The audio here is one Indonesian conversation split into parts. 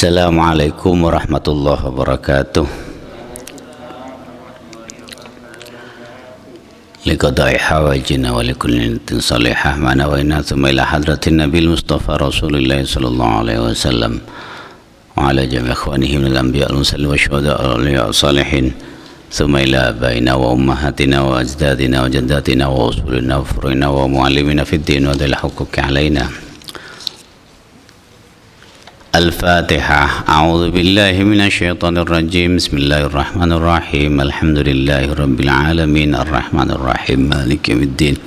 Assalamualaikum warahmatullahi wabarakatuh. Liqada'i hawajina wa likulli niyatin salihah ma nawayna thumma ila hadratin nabil mustafa rasulillah sallallahu alaihi wasallam wa ala jami' ikhwanihi minal anbiya wal mursalin wa syuhada wa salihin thumma ila abaina wa ummahatina wa ajdadina wa jaddatina wa usulina wa furuina wa muallimina fid din wa dhil huquqi alaina. Al-Fatihah. A'udzu billahi minasy syaithanir rajim. Bismillahirrahmanirrahim. Alhamdulillahi rabbil alamin arrahmanir rahim maliki yaumiddin.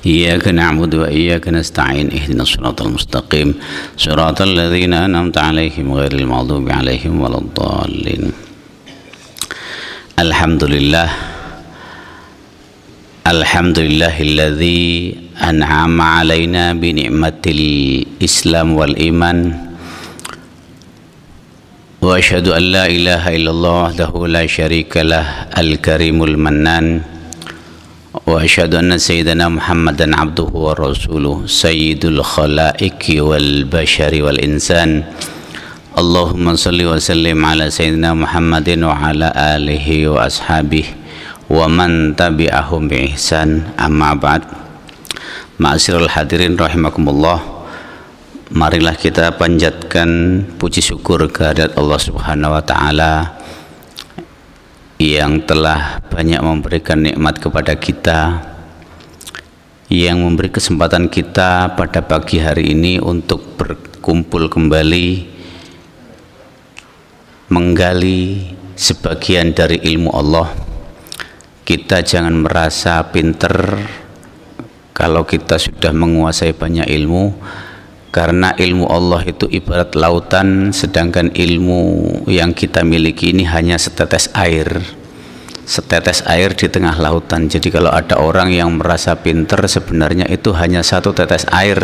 Iyyaka na'budu wa iyyaka nasta'in ihdinas siratal mustaqim siratal ladzina an'amta 'alaihim ghairil maghdubi 'alaihim waladdallin. Alhamdulillah. Alhamdulillahilladzi an'ama 'alaina bi ni'matil Islam wal iman. Wa asyhadu an la ilaha illallah wahdahu la syarika lah al-karimul mannan. Wa asyhadu anna sayyidana Muhammadan abduhu wa rasuluh sayyidul khalaiqi wal bashari wal insan. Allahumma salli wa sallim ala sayyidina Muhammadin wa ala alihi wa ashabihi wa man tabi'ahum bi ihsan. Amma ba'd. Ma'asyiral hadirin rahimakumullah. Marilah kita panjatkan puji syukur kehadirat Allah Subhanahu wa taala yang telah banyak memberikan nikmat kepada kita, yang memberi kesempatan kita pada pagi hari ini untuk berkumpul kembali menggali sebagian dari ilmu Allah. Kita jangan merasa pinter kalau kita sudah menguasai banyak ilmu, karena ilmu Allah itu ibarat lautan, sedangkan ilmu yang kita miliki ini hanya setetes air di tengah lautan. Jadi kalau ada orang yang merasa pinter, sebenarnya itu hanya satu tetes air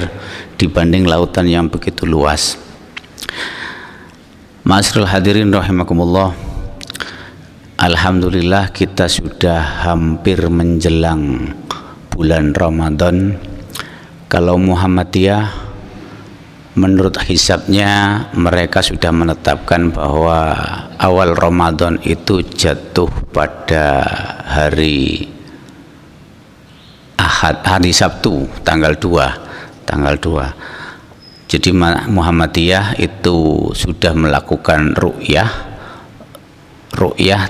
dibanding lautan yang begitu luas. Ma'asyiral hadirin rahimakumullah. Alhamdulillah kita sudah hampir menjelang bulan Ramadan. Kalau Muhammadiyah, menurut hisabnya mereka sudah menetapkan bahwa awal Ramadan itu jatuh pada hari Ahad, hari Sabtu, tanggal 2. Jadi Muhammadiyah itu sudah melakukan ru'yah,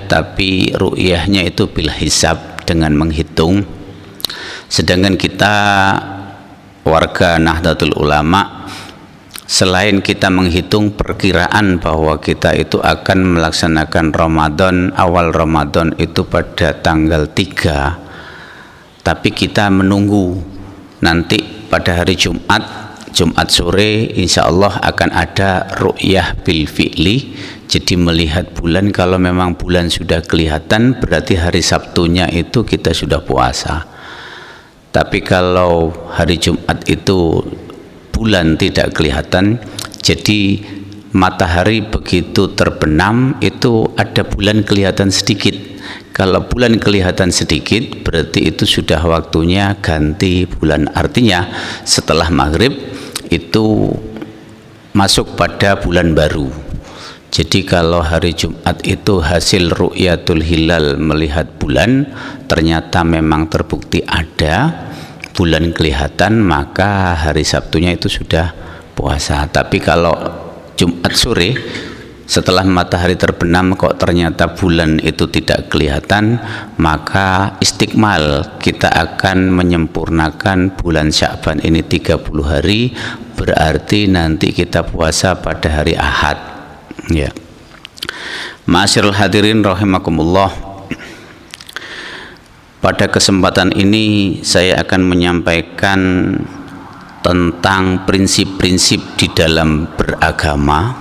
tapi ru'yahnya itu bil hisab, dengan menghitung. Sedangkan kita warga Nahdlatul Ulama, selain kita menghitung perkiraan bahwa kita itu akan melaksanakan Ramadan, awal Ramadan itu pada tanggal 3, tapi kita menunggu nanti pada hari Jumat sore insya Allah akan ada ru'yah bil fi'li. Jadi melihat bulan, kalau memang bulan sudah kelihatan berarti hari Sabtunya itu kita sudah puasa. Tapi kalau hari Jumat itu bulan tidak kelihatan, jadi matahari begitu terbenam itu ada bulan kelihatan sedikit. Kalau bulan kelihatan sedikit berarti itu sudah waktunya ganti bulan. Artinya setelah maghrib itu masuk pada bulan baru. Jadi kalau hari Jumat itu hasil ru'yatul hilal, melihat bulan, ternyata memang terbukti ada bulan kelihatan, maka hari Sabtunya itu sudah puasa. Tapi kalau Jumat sore setelah matahari terbenam kok ternyata bulan itu tidak kelihatan, maka istiqmal, kita akan menyempurnakan bulan Sya'ban ini 30 hari, berarti nanti kita puasa pada hari Ahad. Ya. Ma'asyiral hadirin rahimakumullah. Pada kesempatan ini saya akan menyampaikan tentang prinsip-prinsip di dalam beragama.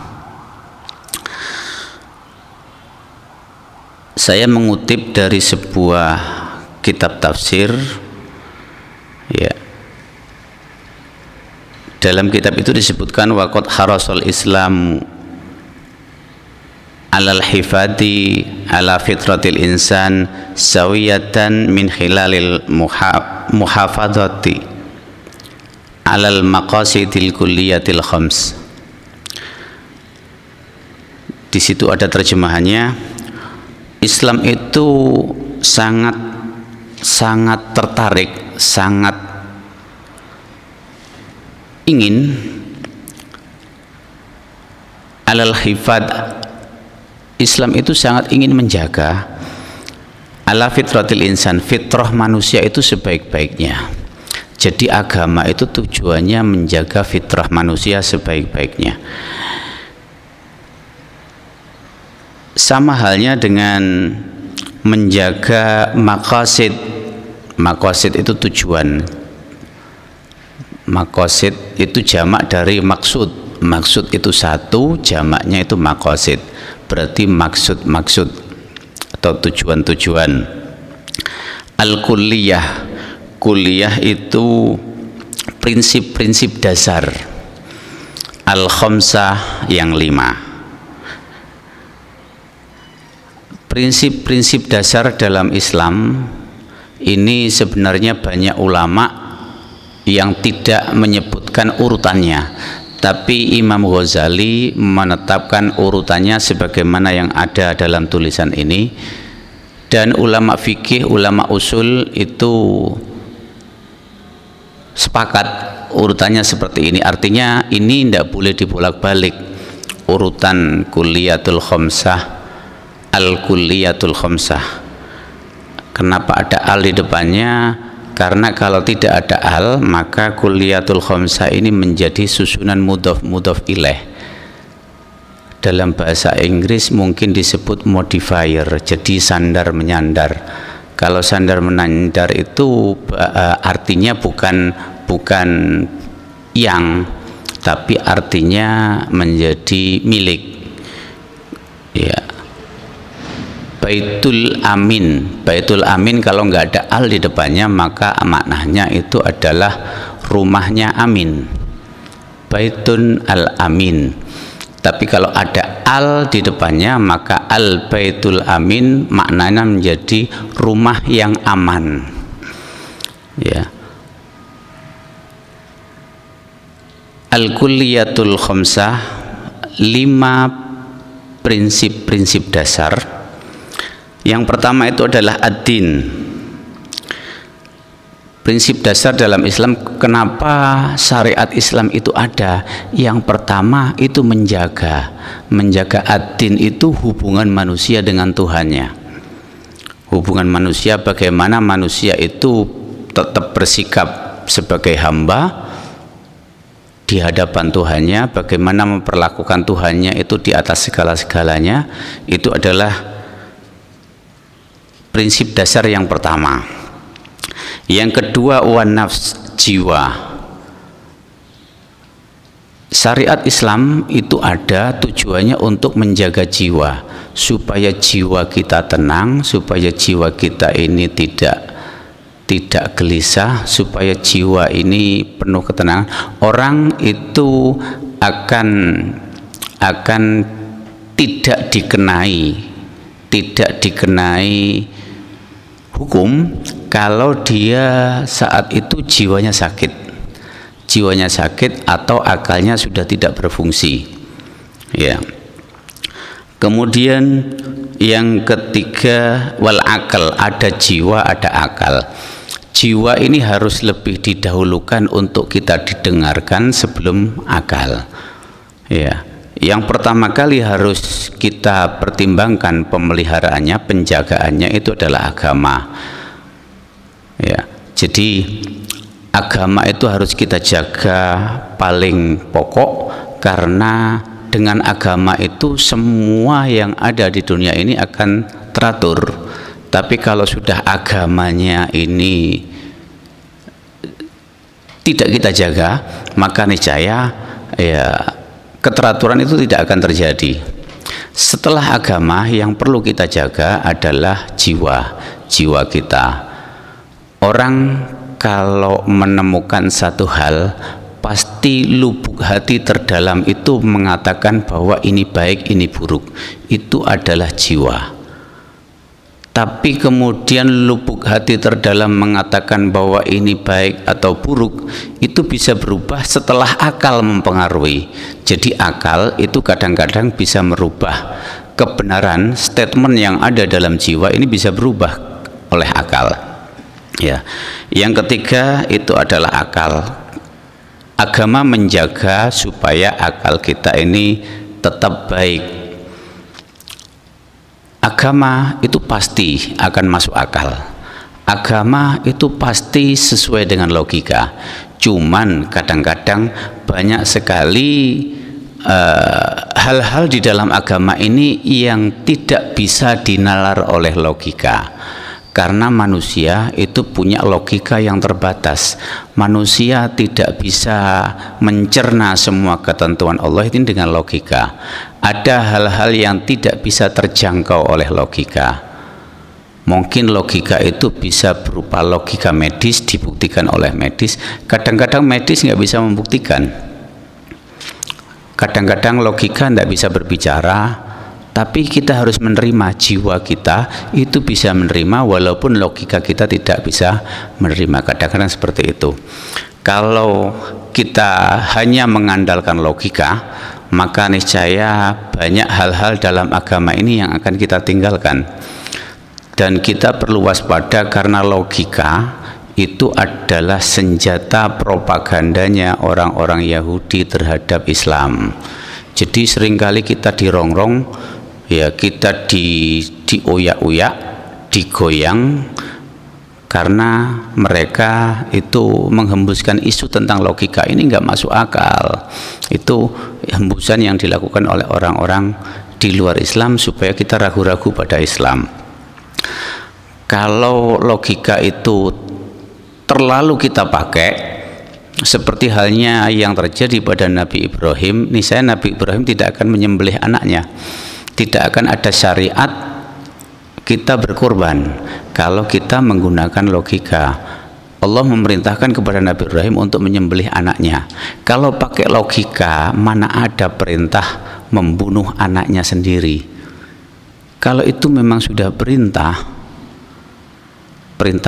Saya mengutip dari sebuah kitab tafsir, ya. Dalam kitab itu disebutkan waqad harasal Islam alal hifadi ala fitratil insan sawiyatan min khilalil muhafadati alal maqasidil kulliyatil khams. Di situ ada terjemahannya. Islam itu sangat tertarik, sangat ingin alal hifad. Islam itu sangat ingin menjaga ala fitratil insan, fitrah manusia itu sebaik-baiknya. Jadi agama itu tujuannya menjaga fitrah manusia sebaik-baiknya. Sama halnya dengan menjaga maqasid. Maqasid itu tujuan. Maqasid itu jamak dari maksud. Maksud itu satu, jamaknya itu maqasid. Berarti maksud-maksud atau tujuan-tujuan. Al-kulliyah. Kulliyah itu prinsip-prinsip dasar. Al-khamsah yang 5. Prinsip-prinsip dasar dalam Islam ini sebenarnya banyak ulama yang tidak menyebutkan urutannya, tapi Imam Ghazali menetapkan urutannya sebagaimana yang ada dalam tulisan ini, dan ulama fikih, ulama usul itu sepakat urutannya seperti ini. Artinya ini tidak boleh dibolak-balik urutan kulliyatul khamsah, al-kulliyatul khamsah. Kenapa ada al di depannya? Karena kalau tidak ada al, maka kulliyatul khamsah ini menjadi susunan mudhaf ilaih. Dalam bahasa Inggris mungkin disebut modifier, jadi sandar menyandar. Kalau sandar menyandar itu artinya bukan yang, tapi artinya menjadi milik. Ya. Baitul Amin. Baitul Amin kalau nggak ada al di depannya maka maknanya itu adalah rumahnya Amin. Baitun al-Amin. Tapi kalau ada al di depannya maka al Baitul Amin maknanya menjadi rumah yang aman. Ya. Al-kulliyatul khamsah, 5 prinsip-prinsip dasar. Yang pertama itu adalah ad-din. Prinsip dasar dalam Islam, kenapa syariat Islam itu ada? Yang pertama itu menjaga ad-din itu hubungan manusia dengan Tuhannya. Hubungan manusia, bagaimana manusia itu tetap bersikap sebagai hamba di hadapan Tuhannya, bagaimana memperlakukan Tuhannya itu di atas segala-segalanya. Itu adalah prinsip dasar yang pertama. Yang kedua, wan nafs, jiwa. Syariat Islam itu ada tujuannya untuk menjaga jiwa, supaya jiwa kita tenang, supaya jiwa kita ini tidak gelisah, supaya jiwa ini penuh ketenangan. Orang itu akan tidak dikenai hukum kalau dia saat itu jiwanya sakit atau akalnya sudah tidak berfungsi. Ya. Kemudian yang ketiga, wal akal, ada jiwa, ada akal. Jiwa ini harus lebih didahulukan untuk kita didengarkan sebelum akal. Ya. Yang pertama kali harus kita pertimbangkan pemeliharaannya, penjagaannya itu adalah agama. Ya, jadi agama itu harus kita jaga paling pokok, karena dengan agama itu semua yang ada di dunia ini akan teratur. Tapi kalau sudah agamanya ini tidak kita jaga, maka niscaya ya keteraturan itu tidak akan terjadi. Setelah agama, yang perlu kita jaga adalah jiwa kita. Orang kalau menemukan satu hal, pasti lubuk hati terdalam itu mengatakan bahwa ini baik, ini buruk. Itu adalah jiwa. tapi kemudian lubuk hati terdalam mengatakan bahwa ini baik atau buruk, itu bisa berubah setelah akal mempengaruhi. Jadi akal itu kadang-kadang bisa merubah kebenaran statement yang ada dalam jiwa, ini bisa berubah oleh akal. Ya. Yang ketiga itu adalah akal. Agama menjaga supaya akal kita ini tetap baik. Agama itu pasti akan masuk akal. Agama itu pasti sesuai dengan logika. Cuman kadang-kadang banyak sekali hal-hal di dalam agama ini yang tidak bisa dinalar oleh logika. Karena manusia itu punya logika yang terbatas. Manusia tidak bisa mencerna semua ketentuan Allah itu dengan logika. Ada hal-hal yang tidak bisa terjangkau oleh logika. Mungkin logika itu bisa berupa logika medis, dibuktikan oleh medis. Kadang-kadang medis nggak bisa membuktikan. Kadang-kadang logika nggak bisa berbicara. Tapi kita harus menerima, jiwa kita itu bisa menerima walaupun logika kita tidak bisa menerima. Kadang-kadang seperti itu. Kalau kita hanya mengandalkan logika, maka niscaya banyak hal-hal dalam agama ini yang akan kita tinggalkan. Dan kita perlu waspada karena logika itu adalah senjata propagandanya orang-orang Yahudi terhadap Islam. Jadi seringkali kita dirongrong, ya kita dioyak-oyak, digoyang karena mereka itu menghembuskan isu tentang logika ini nggak masuk akal. Itu hembusan yang dilakukan oleh orang-orang di luar Islam supaya kita ragu-ragu pada Islam. Kalau logika itu terlalu kita pakai, seperti halnya yang terjadi pada Nabi Ibrahim, niscaya Nabi Ibrahim tidak akan menyembelih anaknya. Tidak akan ada syariat kita berkorban kalau kita menggunakan logika. Allah memerintahkan kepada Nabi Ibrahim untuk menyembelih anaknya. Kalau pakai logika, mana ada perintah membunuh anaknya sendiri. Kalau itu memang sudah perintah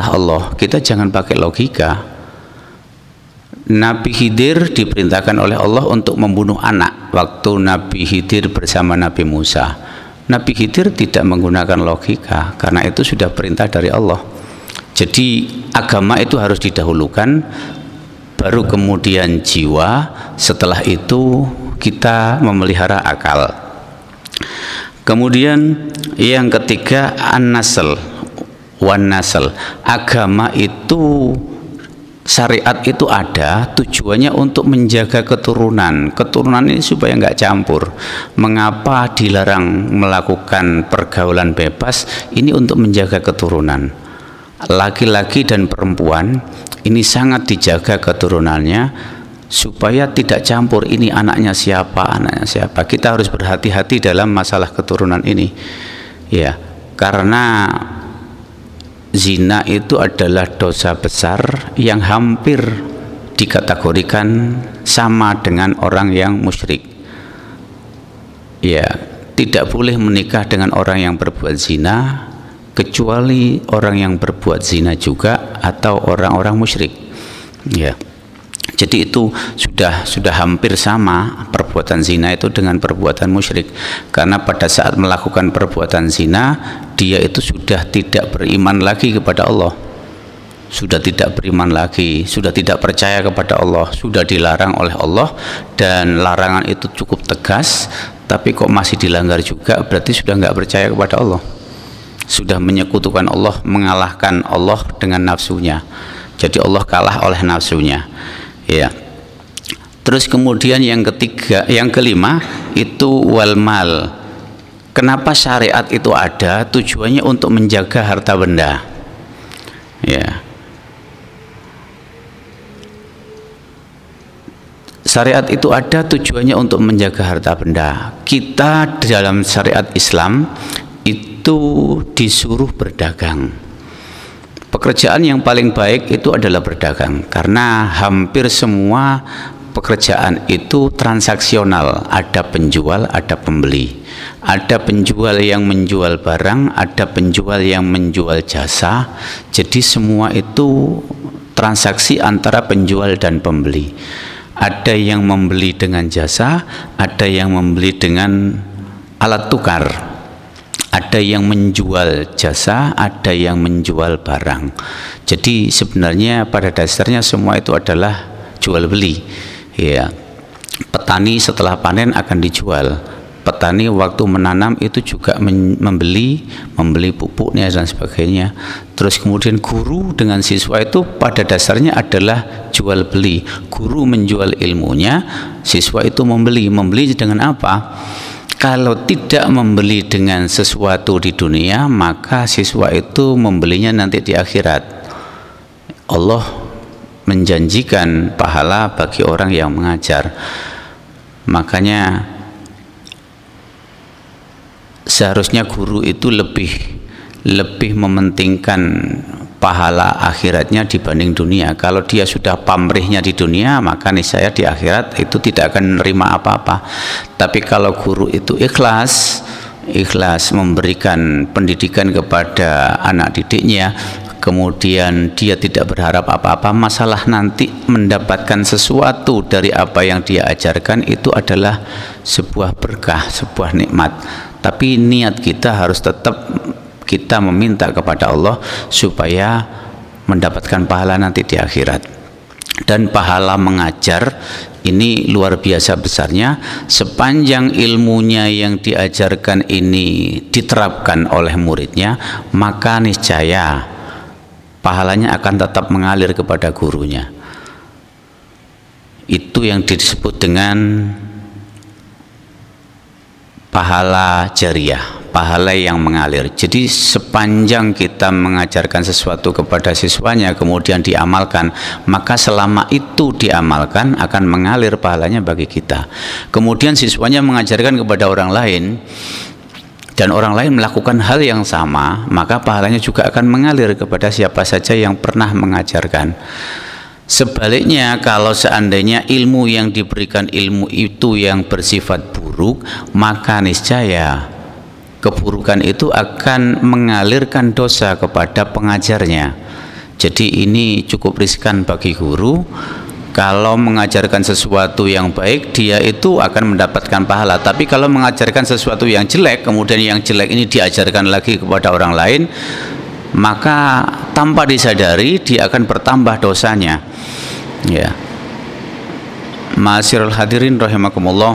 Allah, kita jangan pakai logika. Nabi Khidir diperintahkan oleh Allah untuk membunuh anak waktu Nabi Khidir bersama Nabi Musa. Nabi Khidir tidak menggunakan logika karena itu sudah perintah dari Allah. Jadi agama itu harus didahulukan, baru kemudian jiwa, setelah itu kita memelihara akal. Kemudian yang ketiga an-nasl wan nasl. Agama itu, syariat itu ada tujuannya untuk menjaga keturunan. Keturunan ini supaya nggak campur. Mengapa dilarang melakukan pergaulan bebas? Ini untuk menjaga keturunan. Laki-laki dan perempuan ini sangat dijaga keturunannya supaya tidak campur. Ini anaknya siapa, anaknya siapa. Kita harus berhati-hati dalam masalah keturunan ini. Ya, karena zina itu adalah dosa besar yang hampir dikategorikan sama dengan orang yang musyrik. Ya, tidak boleh menikah dengan orang yang berbuat zina kecuali orang yang berbuat zina juga atau orang-orang musyrik. Ya. Jadi itu sudah hampir sama perbuatan zina itu dengan perbuatan musyrik. Karena pada saat melakukan perbuatan zina, dia itu sudah tidak beriman lagi kepada Allah. Sudah tidak beriman lagi, sudah tidak percaya kepada Allah, sudah dilarang oleh Allah, dan larangan itu cukup tegas, tapi kok masih dilanggar juga, berarti sudah nggak percaya kepada Allah. Sudah menyekutukan Allah, mengalahkan Allah dengan nafsunya. Jadi Allah kalah oleh nafsunya. Ya. Terus kemudian yang kelima itu wal mal. Kenapa syariat itu ada? Tujuannya untuk menjaga harta benda. Ya. Syariat itu ada tujuannya untuk menjaga harta benda. Kita dalam syariat Islam itu disuruh berdagang. Pekerjaan yang paling baik itu adalah berdagang, karena hampir semua pekerjaan itu transaksional, ada penjual, ada pembeli. Ada penjual yang menjual barang, ada penjual yang menjual jasa. Jadi semua itu transaksi antara penjual dan pembeli. Ada yang membeli dengan jasa, ada yang membeli dengan alat tukar. Ada yang menjual jasa, ada yang menjual barang. Jadi sebenarnya pada dasarnya semua itu adalah jual beli. Ya. Petani setelah panen akan dijual. Petani waktu menanam itu juga membeli pupuknya dan sebagainya. Terus kemudian guru dengan siswa itu pada dasarnya adalah jual beli. Guru menjual ilmunya, siswa itu membeli dengan apa? Kalau tidak membeli dengan sesuatu di dunia, maka siswa itu membelinya nanti di akhirat. Allah menjanjikan pahala bagi orang yang mengajar. Makanya seharusnya guru itu lebih mementingkan pahala akhiratnya dibanding dunia. Kalau dia sudah pamrihnya di dunia, maka niscaya di akhirat itu tidak akan menerima apa-apa. Tapi kalau guru itu ikhlas memberikan pendidikan kepada anak didiknya, kemudian dia tidak berharap apa-apa, masalah nanti mendapatkan sesuatu dari apa yang dia ajarkan itu adalah sebuah berkah, sebuah nikmat. Tapi niat kita harus tetap kita meminta kepada Allah supaya mendapatkan pahala nanti di akhirat. Dan pahala mengajar ini luar biasa besarnya. Sepanjang ilmunya yang diajarkan ini diterapkan oleh muridnya, maka niscaya pahalanya akan tetap mengalir kepada gurunya. Itu yang disebut dengan pahala jariah, pahala yang mengalir. Jadi sepanjang kita mengajarkan sesuatu kepada siswanya kemudian diamalkan, maka selama itu diamalkan akan mengalir pahalanya bagi kita. Kemudian siswanya mengajarkan kepada orang lain dan orang lain melakukan hal yang sama, maka pahalanya juga akan mengalir kepada siapa saja yang pernah mengajarkan. Sebaliknya, kalau seandainya ilmu yang diberikan ilmu itu yang bersifat buruk, maka niscaya keburukan itu akan mengalirkan dosa kepada pengajarnya. Jadi ini cukup riskan bagi guru. Kalau mengajarkan sesuatu yang baik, dia itu akan mendapatkan pahala. Tapi kalau mengajarkan sesuatu yang jelek, kemudian yang jelek ini diajarkan lagi kepada orang lain, maka tanpa disadari dia akan bertambah dosanya. Ya. Ma'asyiral hadirin rahimakumullah.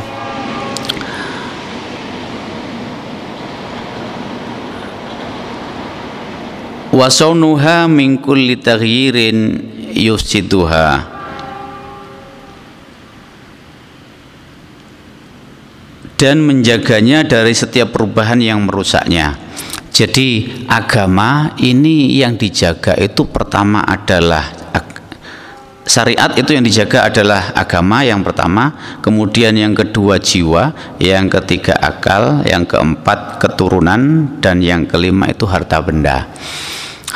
Wa saunuha min kulli taghyirin yufsiduha. Dan menjaganya dari setiap perubahan yang merusaknya. Jadi agama ini yang dijaga itu pertama adalah syariat, itu yang dijaga adalah agama yang pertama, kemudian yang kedua jiwa, yang ketiga akal, yang keempat keturunan, dan yang kelima itu harta benda.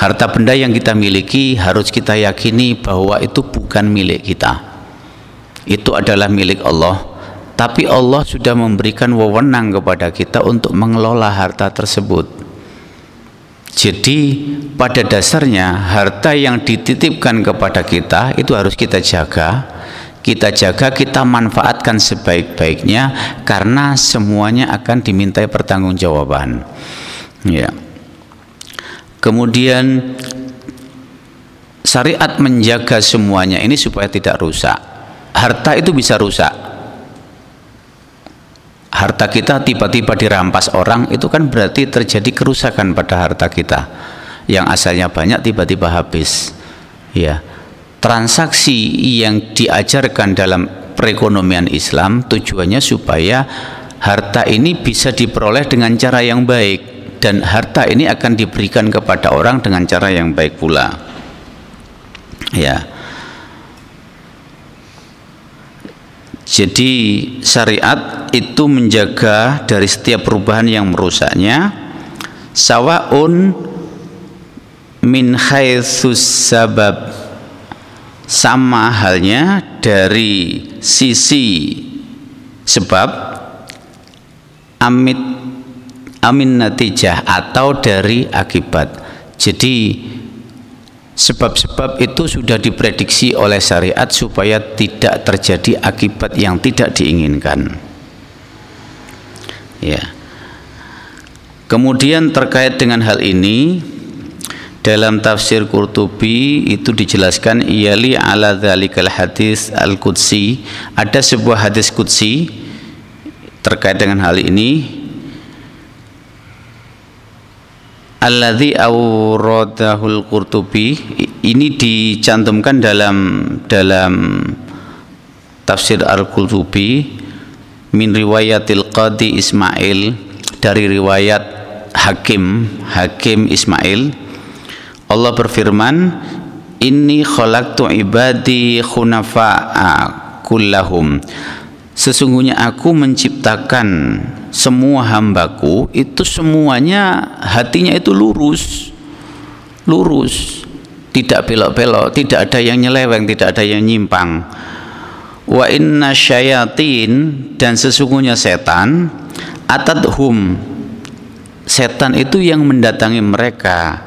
Harta benda yang kita miliki harus kita yakini bahwa itu bukan milik kita, itu adalah milik Allah. Tapi Allah sudah memberikan wewenang kepada kita untuk mengelola harta tersebut. Jadi pada dasarnya harta yang dititipkan kepada kita itu harus kita jaga, kita manfaatkan sebaik-baiknya, karena semuanya akan dimintai pertanggungjawaban. Ya. Kemudian syariat menjaga semuanya ini supaya tidak rusak. Harta itu bisa rusak. Harta kita tiba-tiba dirampas orang, itu kan berarti terjadi kerusakan pada harta kita. Yang asalnya banyak tiba-tiba habis. Ya. Transaksi yang diajarkan dalam perekonomian Islam tujuannya supaya harta ini bisa diperoleh dengan cara yang baik, dan harta ini akan diberikan kepada orang dengan cara yang baik pula. Ya. Jadi syariat itu menjaga dari setiap perubahan yang merusaknya. Sawaun min haitsus sabab sama halnya dari sisi sebab amin natijah atau dari akibat. Jadi sebab-sebab itu sudah diprediksi oleh syariat supaya tidak terjadi akibat yang tidak diinginkan. Ya. Kemudian terkait dengan hal ini dalam tafsir Qurtubi itu dijelaskan iyali ala dzalikal hadis al-qudsi, ada sebuah hadis qudsi terkait dengan hal ini, alladzi awradahul Qurtubi, ini dicantumkan dalam tafsir Al-Qurtubi min riwayatil Qadi Ismail, dari riwayat Hakim Ismail. Allah berfirman, inni khalaqtu ibadi khunafa'a kullahum, sesungguhnya aku menciptakan semua hambaku itu semuanya hatinya itu lurus, tidak belok-belok, tidak ada yang nyeleweng, tidak ada yang nyimpang. Wa inna syayatin, dan sesungguhnya setan, atadhum, setan itu yang mendatangi mereka,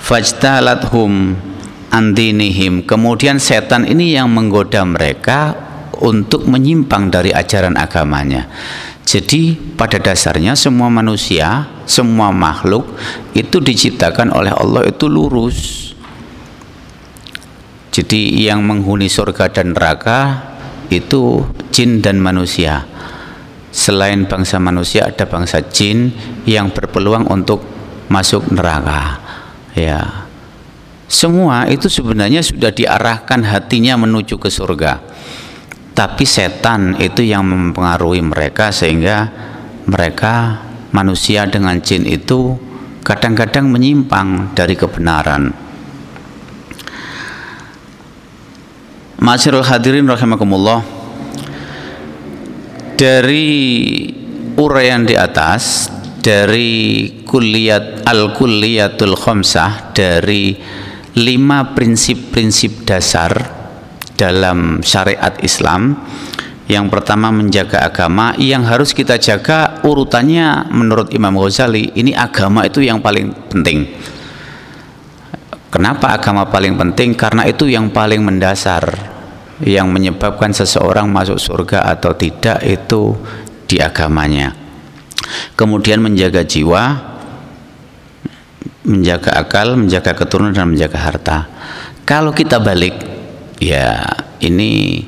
fajtalathum andinihim, kemudian setan ini yang menggoda mereka untuk menyimpang dari ajaran agamanya. Jadi pada dasarnya semua manusia, semua makhluk itu diciptakan oleh Allah itu lurus. Jadi yang menghuni surga dan neraka itu jin dan manusia. Selain bangsa manusia ada bangsa jin yang berpeluang untuk masuk neraka. Ya. Semua itu sebenarnya sudah diarahkan hatinya menuju ke surga. Tapi setan itu yang mempengaruhi mereka sehingga mereka manusia dengan jin itu kadang-kadang menyimpang dari kebenaran. Ma'asyiral hadirin rahimakumullah, dari uraian di atas, dari al-kulliyatul khamsah, dari 5 prinsip-prinsip dasar dalam syariat Islam. Yang pertama menjaga agama, yang harus kita jaga urutannya menurut Imam Ghazali, ini agama itu yang paling penting. Kenapa agama paling penting? Karena itu yang paling mendasar, yang menyebabkan seseorang masuk surga atau tidak itu di agamanya. Kemudian menjaga jiwa, menjaga akal, menjaga keturunan, dan menjaga harta. Kalau kita balik, ya ini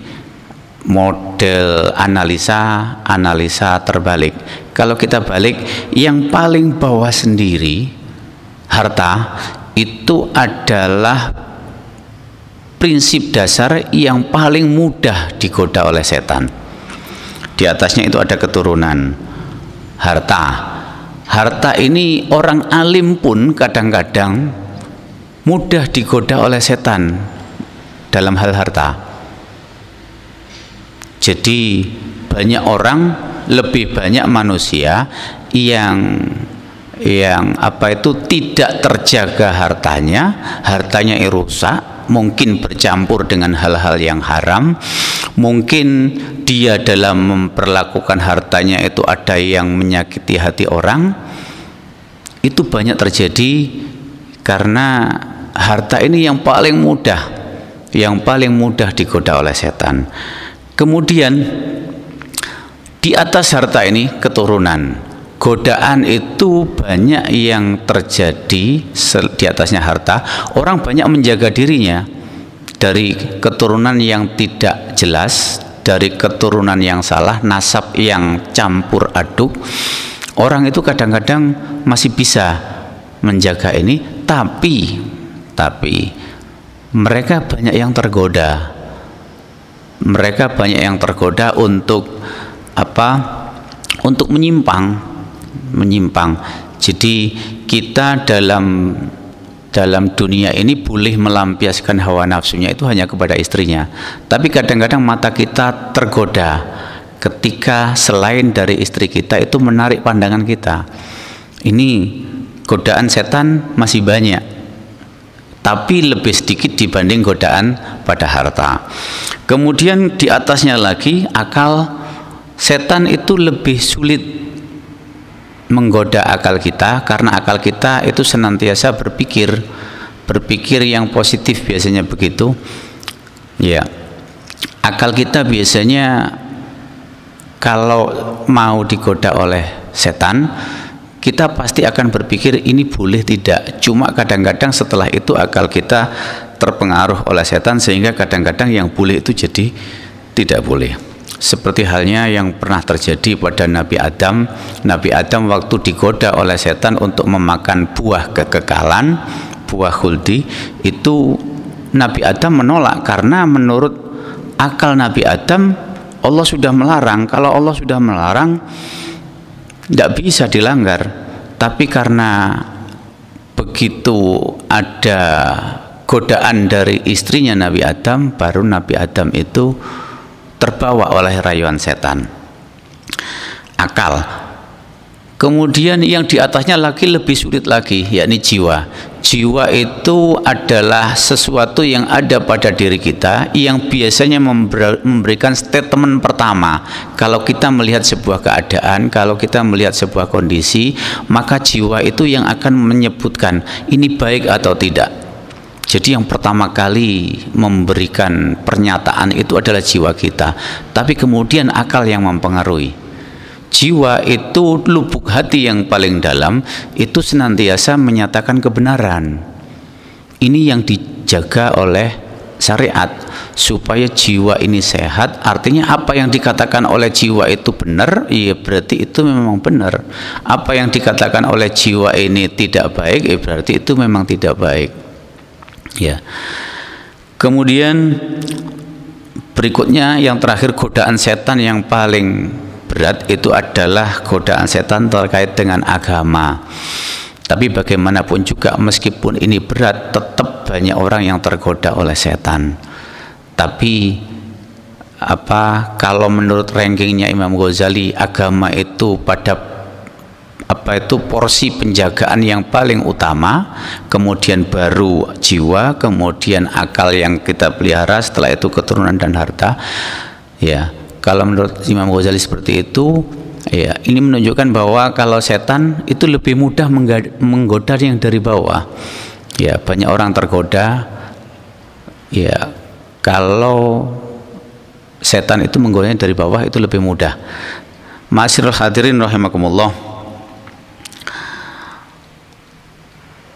model analisa terbalik. Kalau kita balik, yang paling bawah sendiri, harta, itu adalah prinsip dasar yang paling mudah digoda oleh setan. Di atasnya itu ada keturunan. Harta ini orang alim pun kadang-kadang mudah digoda oleh setan dalam hal harta. Jadi banyak orang, lebih banyak manusia yang tidak terjaga hartanya rusak, mungkin bercampur dengan hal-hal yang haram, mungkin dia dalam memperlakukan hartanya itu ada yang menyakiti hati orang. Itu banyak terjadi karena harta ini yang paling mudah digoda oleh setan. Kemudian di atas harta ini keturunan. Godaan itu banyak yang terjadi di atasnya harta. Orang banyak menjaga dirinya dari keturunan yang tidak jelas, dari keturunan yang salah, nasab yang campur aduk. Orang itu kadang-kadang masih bisa menjaga ini, tapi mereka banyak yang tergoda. Mereka banyak yang tergoda untuk Untuk menyimpang. Jadi kita dalam dunia ini boleh melampiaskan hawa nafsunya itu hanya kepada istrinya, tapi kadang-kadang mata kita tergoda ketika selain dari istri kita itu menarik pandangan kita. Ini godaan setan masih banyak tapi lebih sedikit dibanding godaan pada harta. Kemudian di atasnya lagi akal, setan itu lebih sulit menggoda akal kita karena akal kita itu senantiasa berpikir yang positif, biasanya begitu. Ya, akal kita biasanya kalau mau digoda oleh setan, kita pasti akan berpikir ini boleh tidak. Cuma kadang-kadang setelah itu akal kita terpengaruh oleh setan sehingga kadang-kadang yang boleh itu jadi tidak boleh. Seperti halnya yang pernah terjadi pada Nabi Adam. Nabi Adam waktu digoda oleh setan untuk memakan buah kekekalan, buah khuldi, itu Nabi Adam menolak karena menurut akal Nabi Adam Allah sudah melarang. Kalau Allah sudah melarang tidak bisa dilanggar, tapi karena begitu ada godaan dari istrinya Nabi Adam, baru Nabi Adam itu terbawa oleh rayuan setan. Akal. Kemudian yang di atasnya lagi lebih sulit lagi, yakni jiwa. Jiwa itu adalah sesuatu yang ada pada diri kita yang biasanya memberikan statement pertama. Kalau kita melihat sebuah keadaan, kalau kita melihat sebuah kondisi, maka jiwa itu yang akan menyebutkan ini baik atau tidak. Jadi yang pertama kali memberikan pernyataan itu adalah jiwa kita, tapi kemudian akal yang mempengaruhi. Jiwa itu lubuk hati yang paling dalam, itu senantiasa menyatakan kebenaran. Ini yang dijaga oleh syariat supaya jiwa ini sehat. Artinya apa yang dikatakan oleh jiwa itu benar, ya berarti itu memang benar. Apa yang dikatakan oleh jiwa ini tidak baik, ya berarti itu memang tidak baik. Ya. Kemudian berikutnya yang terakhir, godaan setan yang paling berat itu adalah godaan setan terkait dengan agama. Tapi bagaimanapun juga meskipun ini berat, tetap banyak orang yang tergoda oleh setan. Tapi kalau menurut rankingnya Imam Ghazali, agama itu pada porsi penjagaan yang paling utama, kemudian baru jiwa, kemudian akal yang kita pelihara, setelah itu keturunan dan harta. Ya. Kalau menurut Imam Ghazali seperti itu, ya, ini menunjukkan bahwa kalau setan itu lebih mudah menggoda yang dari bawah. Ya, banyak orang tergoda. Ya, kalau setan itu menggodanya dari bawah itu lebih mudah. Ma'asyiral hadirin rahimakumullah.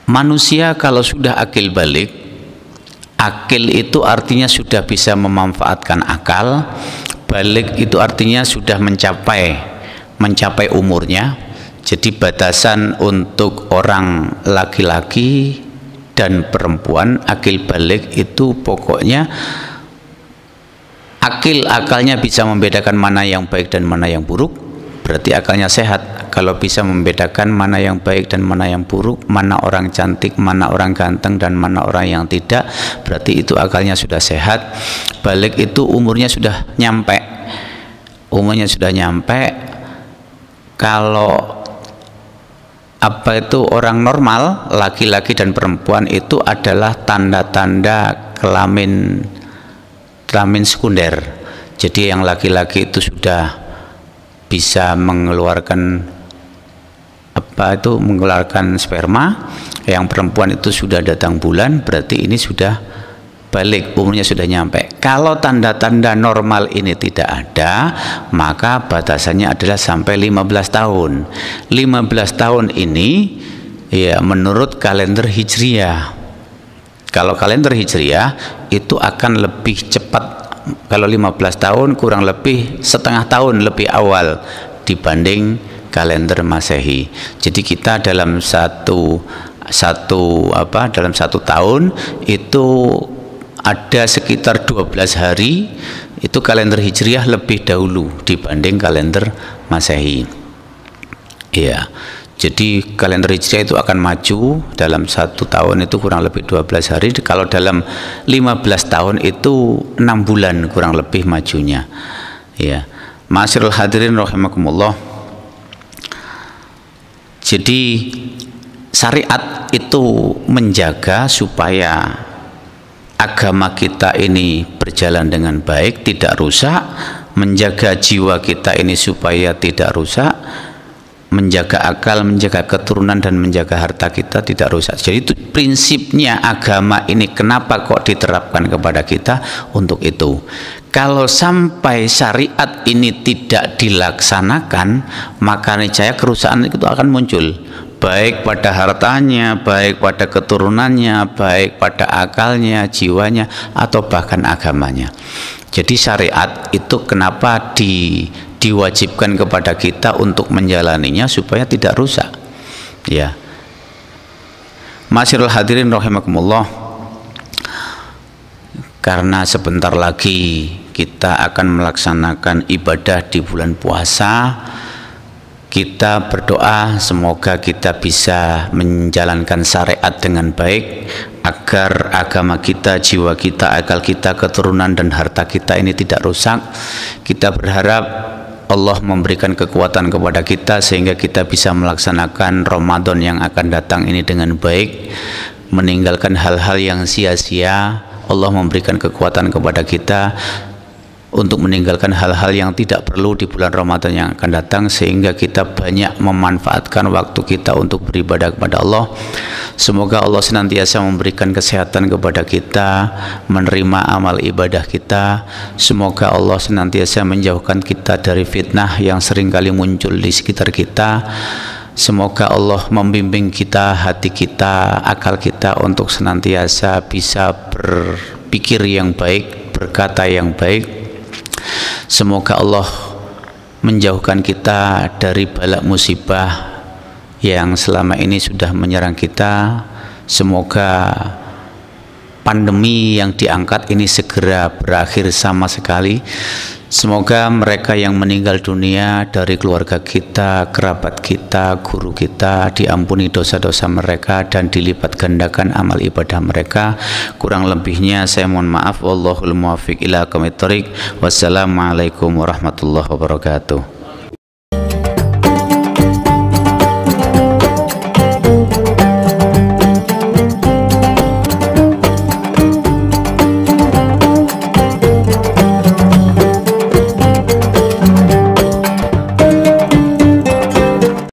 Manusia kalau sudah akil balik, akil itu artinya sudah bisa memanfaatkan akal. Balik itu artinya sudah mencapai umurnya. Jadi batasan untuk orang laki-laki dan perempuan akil balik itu pokoknya akalnya bisa membedakan mana yang baik dan mana yang buruk, berarti akalnya sehat. Kalau bisa membedakan mana yang baik dan mana yang buruk, mana orang cantik, mana orang ganteng dan mana orang yang tidak, berarti itu akalnya sudah sehat. Balik itu umurnya sudah nyampe. Kalau orang normal, laki-laki dan perempuan itu adalah tanda-tanda kelamin sekunder. Jadi yang laki-laki itu sudah bisa mengeluarkan sperma, yang perempuan itu sudah datang bulan, berarti ini sudah balik, umurnya sudah nyampe. Kalau tanda-tanda normal ini tidak ada, maka batasannya adalah sampai 15 tahun. 15 tahun ini ya menurut kalender Hijriah. Kalau kalender Hijriah itu akan lebih cepat. Kalau 15 tahun kurang lebih setengah tahun lebih awal dibanding kalender Masehi. Jadi kita dalam satu tahun itu ada sekitar 12 hari, itu kalender Hijriah lebih dahulu dibanding kalender Masehi. Ya, jadi kalender Hijriah itu akan maju dalam satu tahun itu kurang lebih 12 hari. Kalau dalam 15 tahun itu 6 bulan kurang lebih majunya. Ya, ma'asyiral hadirin rahimakumullah. Jadi syariat itu menjaga supaya agama kita ini berjalan dengan baik, tidak rusak, menjaga jiwa kita ini supaya tidak rusak, menjaga akal, menjaga keturunan, dan menjaga harta kita tidak rusak. Jadi itu prinsipnya agama ini. Kenapa kok diterapkan kepada kita? Untuk itu. Kalau sampai syariat ini tidak dilaksanakan, maka niscaya kerusakan itu akan muncul, baik pada hartanya, baik pada keturunannya, baik pada akalnya, jiwanya, atau bahkan agamanya. Jadi syariat itu kenapa diwajibkan kepada kita untuk menjalaninya supaya tidak rusak. Ya. Masyarul hadirin rahimakumullah, karena sebentar lagi kita akan melaksanakan ibadah di bulan puasa, kita berdoa semoga kita bisa menjalankan syariat dengan baik agar agama kita, jiwa kita, akal kita, keturunan, dan harta kita ini tidak rusak. Kita berharap Allah memberikan kekuatan kepada kita sehingga kita bisa melaksanakan Ramadan yang akan datang ini dengan baik, meninggalkan hal-hal yang sia-sia. Allah memberikan kekuatan kepada kita untuk meninggalkan hal-hal yang tidak perlu di bulan Ramadan yang akan datang, sehingga kita banyak memanfaatkan waktu kita untuk beribadah kepada Allah. Semoga Allah senantiasa memberikan kesehatan kepada kita, menerima amal ibadah kita. Semoga Allah senantiasa menjauhkan kita dari fitnah yang seringkali muncul di sekitar kita. Semoga Allah membimbing kita, hati kita, akal kita untuk senantiasa bisa berpikir yang baik, berkata yang baik. Semoga Allah menjauhkan kita dari bala musibah yang selama ini sudah menyerang kita. Semoga pandemi yang diangkat ini segera berakhir sama sekali. Semoga mereka yang meninggal dunia dari keluarga kita, kerabat kita, guru kita, diampuni dosa-dosa mereka dan dilipat gandakan amal ibadah mereka. Kurang lebihnya saya mohon maaf. Wallahul muwaffiq ila aqwamit thoriq. Wassalamualaikum warahmatullahi wabarakatuh.